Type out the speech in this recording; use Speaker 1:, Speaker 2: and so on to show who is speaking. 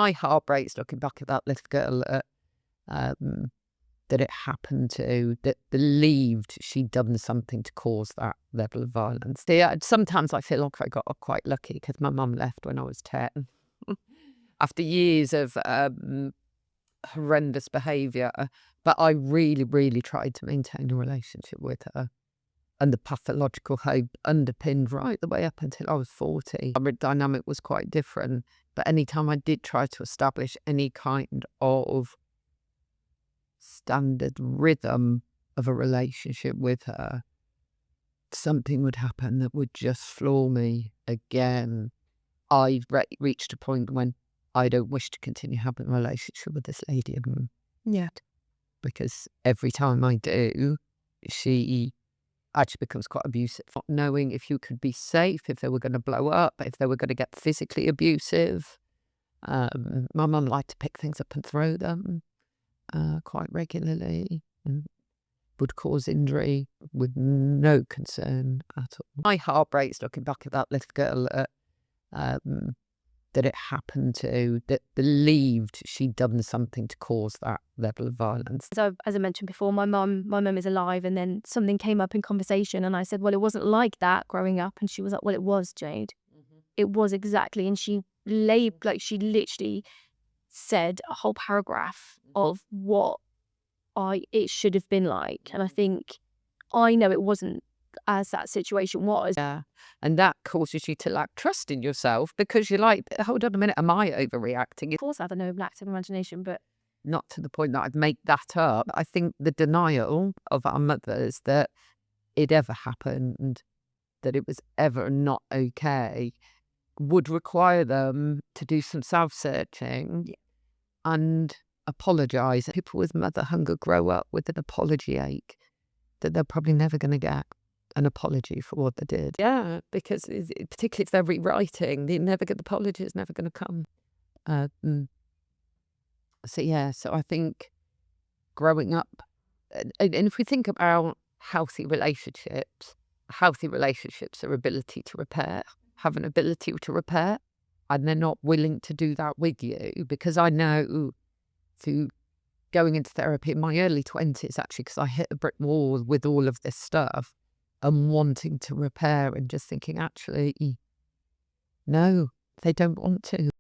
Speaker 1: My heart breaks looking back at that little girl that it happened to, that believed she'd done something to cause that level of violence. Sometimes I feel like I got quite lucky because my mum left when I was 10. After years of horrendous behaviour, but I really, really tried to maintain a relationship with her. And the pathological hope underpinned right the way up until I was 40. Our dynamic was quite different, but anytime I did try to establish any kind of standard rhythm of a relationship with her, something would happen that would just floor me again. I reached a point when I don't wish to continue having a relationship with this lady yet, because every time I do, she actually becomes quite abusive. Not knowing if you could be safe, if they were going to blow up, if they were going to get physically abusive. My mum liked to pick things up and throw them quite regularly, and would cause injury with no concern at all. My heart breaks looking back at that little girl that it happened to, that believed she'd done something to cause that level of violence.
Speaker 2: So, as I mentioned before, my mum is alive, and then something came up in conversation, and I said, well, it wasn't like that growing up, and she was like, well, it was, Jade. It was exactly. And she literally said a whole paragraph of what it should have been like. And I think I know it wasn't as that situation was.
Speaker 1: Yeah. And that causes you to lack trust in yourself, because you're like, hold on a minute, am I overreacting?
Speaker 2: Of course, I have no active imagination, but
Speaker 1: not to the point that I'd make that up. I think the denial of our mothers that it ever happened, that it was ever not okay, would require them to do some self-searching and apologise. People with mother hunger grow up with an apology ache that they're probably never going to get an apology for what they did. Yeah, because particularly if they're rewriting, the apology is never going to come. So I think growing up, and if we think about healthy relationships are ability to repair, have an ability to repair, and they're not willing to do that with you. Because I know through going into therapy in my early 20s, actually, because I hit a brick wall with all of this stuff and wanting to repair and just thinking, actually, no, they don't want to.